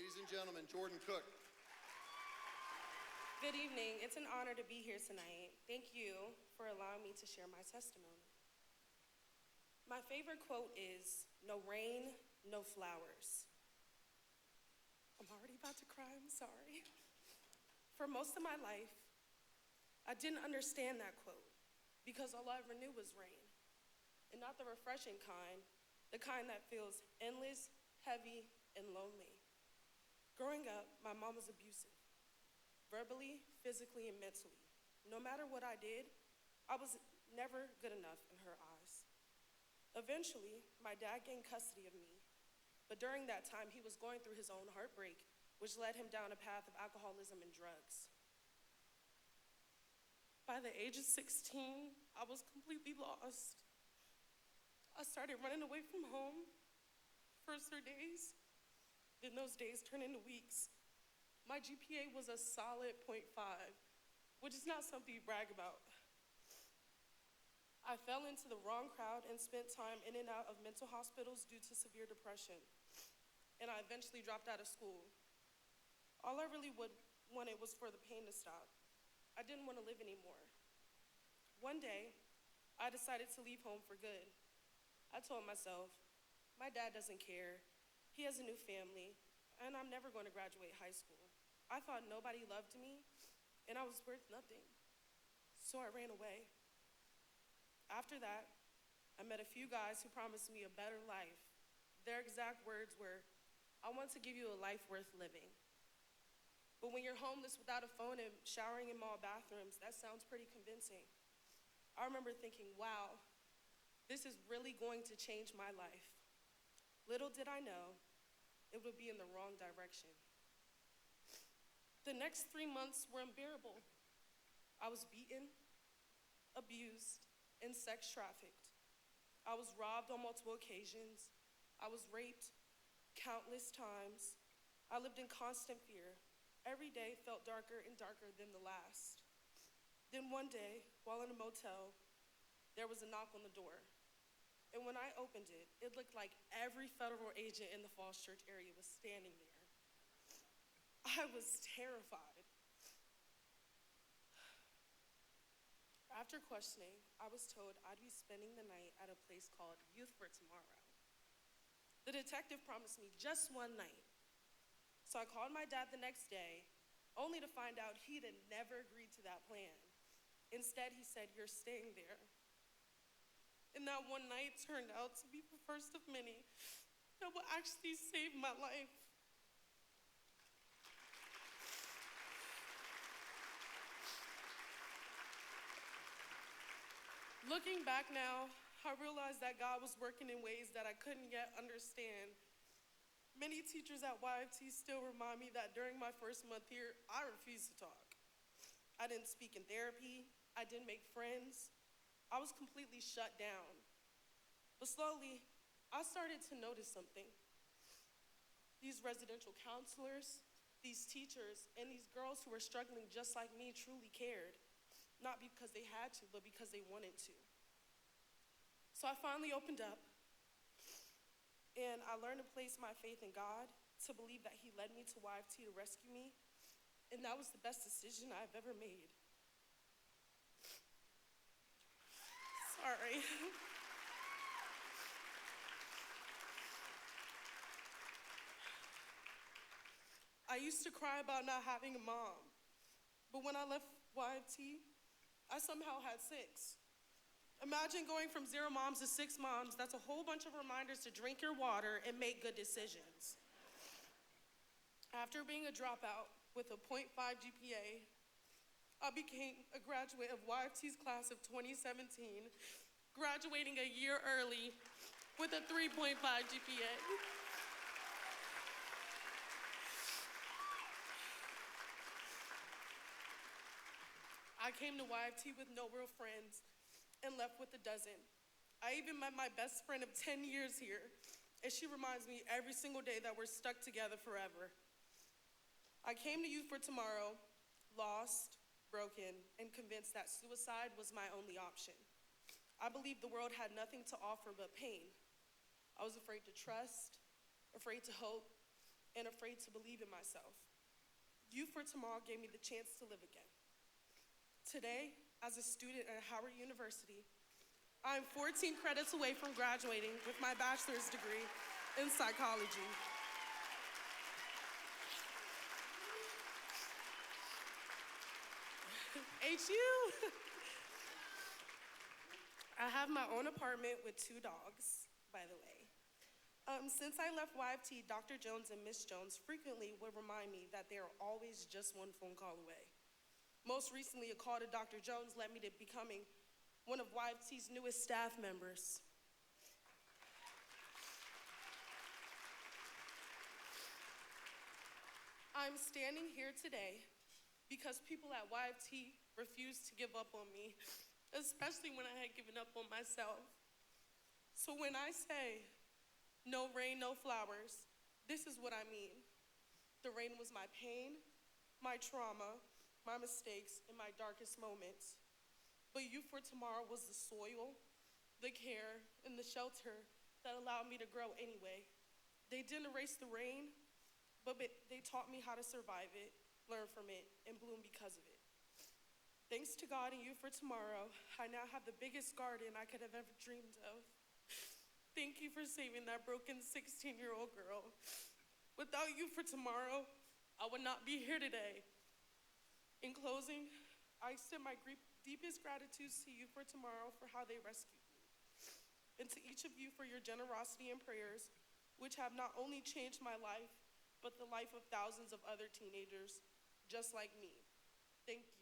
Ladies and gentlemen, Jordan Cooke. Good evening. It's an honor to be here tonight. Thank you for allowing me to share my testimony. My favorite quote is, "No rain, no flowers." I'm already about to cry, I'm sorry. For most of my life, I didn't understand that quote because all I ever knew was rain. And not the refreshing kind, the kind that feels endless, heavy, and lonely. Growing up, my mom was abusive, verbally, physically, and mentally. No matter what I did, I was never good enough in her eyes. Eventually, my dad gained custody of me, but during that time, he was going through his own heartbreak, which led him down a path of alcoholism and drugs. By the age of 16, I was completely lost. I started running away from home. First their days, then those days turned into weeks. My GPA was a solid 0.5, which is not something you brag about. I fell into the wrong crowd and spent time in and out of mental hospitals due to severe depression. And I eventually dropped out of school. All I really wanted was for the pain to stop. I didn't want to live anymore. One day, I decided to leave home for good. I told myself, my dad doesn't care, he has a new family, and I'm never going to graduate high school. I thought nobody loved me, and I was worth nothing. So I ran away. After that, I met a few guys who promised me a better life. Their exact words were, "I want to give you a life worth living." But when you're homeless without a phone and showering in mall bathrooms, that sounds pretty convincing. I remember thinking, wow, this is really going to change my life. Little did I know, it would be in the wrong direction. The next 3 months were unbearable. I was beaten, abused, and sex trafficked. I was robbed on multiple occasions. I was raped countless times. I lived in constant fear. Every day felt darker and darker than the last. Then one day, while in a motel, there was a knock on the door. And when I opened it, it looked like every federal agent in the Falls Church area was standing there. I was terrified. After questioning, I was told I'd be spending the night at a place called Youth for Tomorrow. The detective promised me just one night. So I called my dad the next day, only to find out he'd never agreed to that plan. Instead, he said, "You're staying there." And that one night turned out to be the first of many that will actually save my life. Looking back now, I realized that God was working in ways that I couldn't yet understand. Many teachers at YFT still remind me that during my first month here, I refused to talk. I didn't speak in therapy, I didn't make friends. I was completely shut down. But slowly, I started to notice something. These residential counselors, these teachers, and these girls who were struggling just like me truly cared. Not because they had to, but because they wanted to. So I finally opened up, and I learned to place my faith in God, to believe that He led me to YFT to rescue me, and that was the best decision I've ever made. Sorry. I used to cry about not having a mom, but when I left YFT, I somehow had 6. Imagine going from 0 moms to 6 moms. That's a whole bunch of reminders to drink your water and make good decisions. After being a dropout with a 0.5 GPA, I became a graduate of YFT's class of 2017, graduating a year early with a 3.5 GPA. I came to YFT with no real friends and left with a dozen. I even met my best friend of 10 years here, and she reminds me every single day that we're stuck together forever. I came to Youth for Tomorrow, lost, broken, and convinced that suicide was my only option. I believed the world had nothing to offer but pain. I was afraid to trust, afraid to hope, and afraid to believe in myself. Youth for Tomorrow gave me the chance to live again. Today, as a student at Howard University, I'm 14 credits away from graduating with my bachelor's degree in psychology. HU! I have my own apartment with 2 dogs, by the way. Since I left YFT, Dr. Jones and Miss Jones frequently would remind me that they are always just one phone call away. Most recently, a call to Dr. Jones led me to becoming one of YFT's newest staff members. I'm standing here today because people at YFT refused to give up on me, especially when I had given up on myself. So when I say, no rain, no flowers, this is what I mean. The rain was my pain, my trauma, my mistakes, and my darkest moments. But Youth for Tomorrow was the soil, the care, and the shelter that allowed me to grow anyway. They didn't erase the rain, but they taught me how to survive it, learn from it, and bloom because of it. Thanks to God and Youth for Tomorrow, I now have the biggest garden I could have ever dreamed of. Thank you for saving that broken 16-year-old girl. Without Youth for Tomorrow, I would not be here today. In closing, I extend my deepest gratitude to Youth for Tomorrow for how they rescued me, and to each of you for your generosity and prayers, which have not only changed my life, but the life of thousands of other teenagers just like me. Thank you.